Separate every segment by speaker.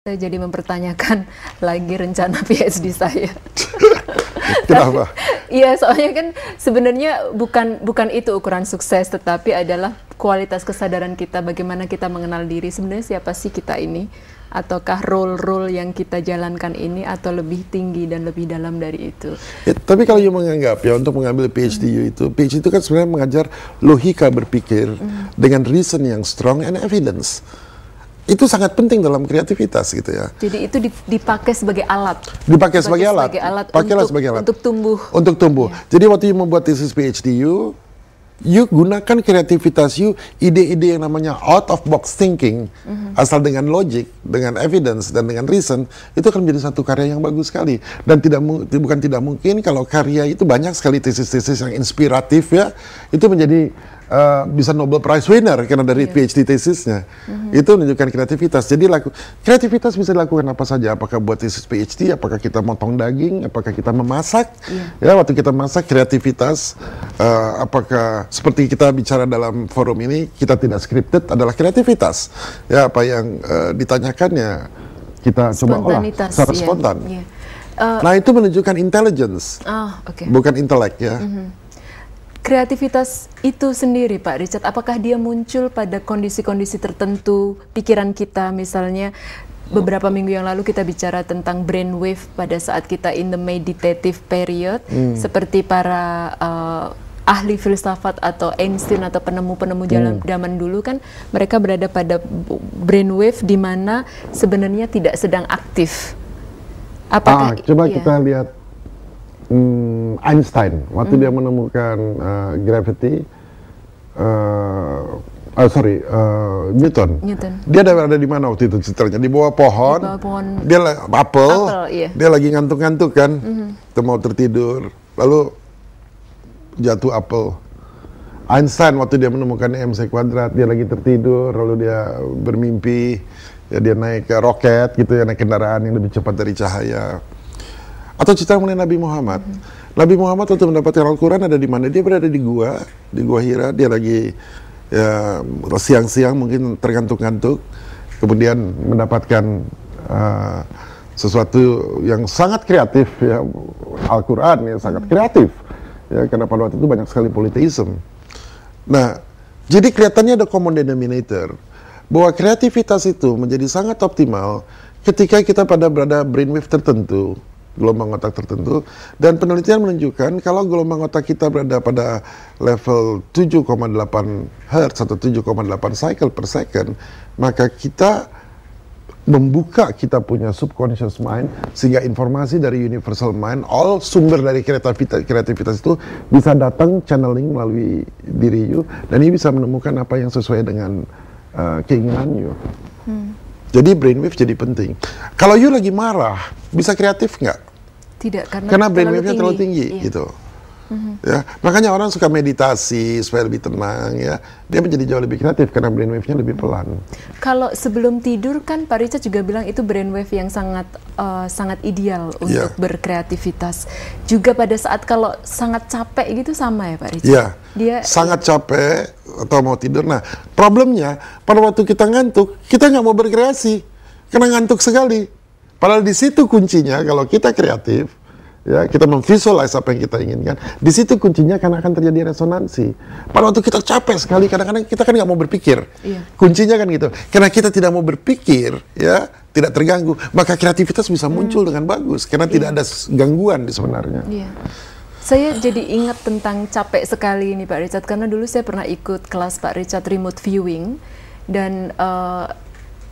Speaker 1: Saya jadi mempertanyakan lagi rencana PhD saya.
Speaker 2: Kenapa?
Speaker 1: Iya, soalnya kan sebenarnya bukan itu ukuran sukses, tetapi adalah kualitas kesadaran kita, bagaimana kita mengenal diri. Sebenarnya siapa sih kita ini? Ataukah role-role yang kita jalankan ini atau lebih tinggi dan lebih dalam dari itu?
Speaker 2: Ya, tapi kalau you menganggap ya untuk mengambil PhD PhD itu kan sebenarnya mengajar logika berpikir dengan reason yang strong and evidence. Itu sangat penting dalam kreativitas gitu ya.
Speaker 1: Jadi itu dipakai sebagai alat.
Speaker 2: Dipakai sebagai alat. Pakailah
Speaker 1: untuk,
Speaker 2: sebagai alat.
Speaker 1: Untuk tumbuh.
Speaker 2: Untuk tumbuh.
Speaker 1: Yeah.
Speaker 2: Jadi waktu you membuat tesis PhD you gunakan kreativitas you, ide-ide yang namanya out of box thinking, asal dengan logic, dengan evidence dan dengan reason, itu akan menjadi satu karya yang bagus sekali. Dan bukan tidak mungkin kalau karya itu banyak sekali tesis-tesis yang inspiratif ya, itu menjadi bisa Nobel Prize winner karena dari PhD tesisnya. Itu menunjukkan kreativitas. Jadi kreativitas bisa dilakukan apa saja. Apakah buat tesis PhD, apakah kita motong daging, apakah kita memasak. Ya, waktu kita masak kreativitas, apakah seperti kita bicara dalam forum ini, kita tidak scripted adalah kreativitas. Ya, apa yang ditanyakan ya kita coba olah secara spontan. Nah, itu menunjukkan intelligence. Bukan intelek ya.
Speaker 1: Kreativitas itu sendiri, Pak Richard, apakah dia muncul pada kondisi-kondisi tertentu pikiran kita? Misalnya beberapa minggu yang lalu kita bicara tentang brainwave pada saat kita in the meditative period, seperti para ahli filsafat atau Einstein atau penemu-penemu zaman dulu kan mereka berada pada brainwave di mana sebenarnya tidak sedang aktif. Apakah
Speaker 2: coba kita lihat Einstein waktu dia menemukan gravity, Newton. Dia ada di mana waktu itu ceritanya? Di bawah pohon. Dia apel, dia lagi ngantuk-ngantuk kan, mau tertidur, lalu jatuh apel. Einstein waktu dia menemukan MC kuadrat, dia lagi tertidur, lalu dia bermimpi, ya dia naik ke roket gitu ya, naik kendaraan yang lebih cepat dari cahaya. Atau cerita mengenai Nabi Muhammad. Nabi Muhammad waktu mendapatkan Al-Quran ada di mana? Dia berada di gua Hira. Dia lagi ya, siang-siang mungkin tergantuk-gantuk, kemudian mendapatkan sesuatu yang sangat kreatif ya, Al-Quran ya sangat kreatif ya, karena pada waktu itu banyak sekali polytheism. Nah, jadi kelihatannya ada common denominator bahwa kreativitas itu menjadi sangat optimal ketika kita berada brainwave tertentu, gelombang otak tertentu, dan penelitian menunjukkan kalau gelombang otak kita berada pada level 7,8 Hz atau 7,8 cycle per second, maka kita membuka kita punya subconscious mind sehingga informasi dari universal mind, all sumber dari kreativitas itu bisa datang channeling melalui diri you, dan ini bisa menemukan apa yang sesuai dengan keinginan you. Jadi brainwave jadi penting. Kalau you lagi marah, bisa kreatif nggak?
Speaker 1: Tidak,
Speaker 2: karena brainwave-nya terlalu tinggi gitu. Ya, makanya orang suka meditasi supaya lebih tenang ya. Dia menjadi jauh lebih kreatif karena brainwave-nya lebih pelan.
Speaker 1: Kalau sebelum tidur kan Pak Richard juga bilang itu brainwave yang sangat ideal untuk berkreativitas. Juga pada saat kalau sangat capek gitu sama ya Pak Richard?
Speaker 2: Iya, dia sangat capek atau mau tidur. Nah, problemnya pada waktu kita ngantuk, kita nggak mau berkreasi karena ngantuk sekali. Padahal di situ kuncinya kalau kita kreatif, ya kita memvisualize apa yang kita inginkan. Di situ kuncinya karena akan terjadi resonansi. Pada waktu kita capek sekali, kadang-kadang kita kan nggak mau berpikir. Kuncinya kan gitu. Karena kita tidak mau berpikir, ya tidak terganggu, maka kreativitas bisa muncul dengan bagus. Karena tidak ada gangguan di sebenarnya.
Speaker 1: Saya jadi ingat tentang capek sekali ini Pak Richard, karena dulu saya pernah ikut kelas Pak Richard remote viewing, dan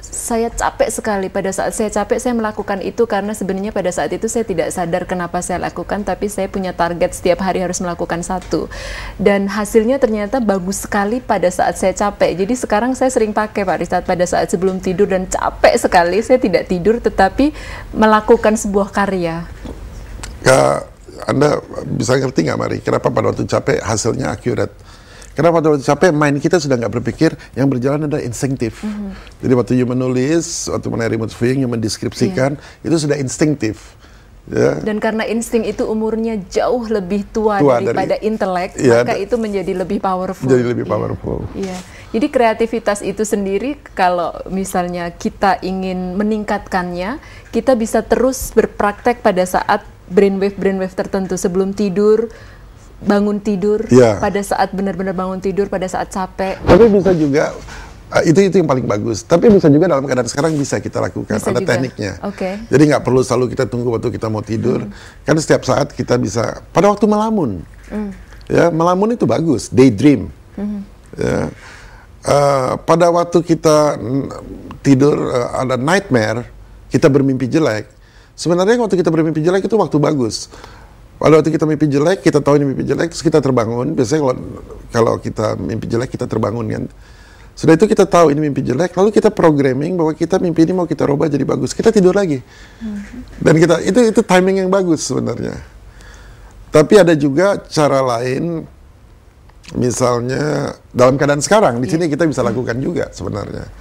Speaker 1: saya capek sekali. Pada saat saya capek, saya melakukan itu karena sebenarnya pada saat itu saya tidak sadar kenapa saya lakukan, tapi saya punya target setiap hari harus melakukan satu. Dan hasilnya ternyata bagus sekali pada saat saya capek. Jadi sekarang saya sering pakai Pak Richard pada saat sebelum tidur dan capek sekali, saya tidak tidur tetapi melakukan sebuah karya.
Speaker 2: Ya, Anda bisa ngerti nggak Mari, kenapa pada waktu capek hasilnya accurate? Karena pada waktu capek, mind kita sudah nggak berpikir, yang berjalan adalah instinktif. Jadi waktu you menulis, waktu menaik remote viewing, you mendeskripsikan, itu sudah instinktif. Ya.
Speaker 1: Dan karena insting itu umurnya jauh lebih tua daripada intelek, maka itu menjadi lebih powerful.
Speaker 2: Jadi lebih powerful.
Speaker 1: Iya. Jadi kreativitas itu sendiri kalau misalnya kita ingin meningkatkannya, kita bisa terus berpraktek pada saat brainwave tertentu sebelum tidur, bangun tidur, pada saat benar-benar bangun tidur, pada saat capek.
Speaker 2: Tapi bisa juga itu yang paling bagus. Tapi bisa juga dalam keadaan sekarang bisa kita lakukan. Ada tekniknya. Jadi nggak perlu selalu kita tunggu waktu kita mau tidur. Kan setiap saat kita bisa pada waktu melamun. Ya, melamun itu bagus. Daydream. Ya. Pada waktu kita tidur ada nightmare, kita bermimpi jelek. Sebenarnya waktu kita bermimpi jelek itu waktu bagus. Pada waktu kita mimpi jelek, kita tahu ini mimpi jelek, terus kita terbangun. Biasanya kalau kita mimpi jelek, kita terbangun kan. Sudah itu kita tahu ini mimpi jelek, lalu kita programming bahwa kita mimpi ini mau kita rubah jadi bagus. Kita tidur lagi. Dan kita itu timing yang bagus sebenarnya. Tapi ada juga cara lain, misalnya dalam keadaan sekarang di sini kita bisa lakukan juga sebenarnya.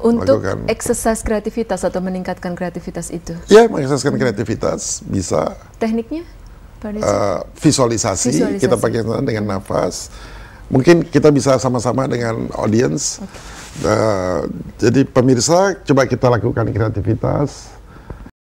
Speaker 1: Untuk exercise kreativitas atau meningkatkan kreativitas itu.
Speaker 2: Ya, mengekseskan kreativitas bisa.
Speaker 1: Tekniknya?
Speaker 2: Visualisasi, kita pakai dengan nafas. Mungkin kita bisa sama-sama dengan audience. Jadi pemirsa, coba kita lakukan kreativitas.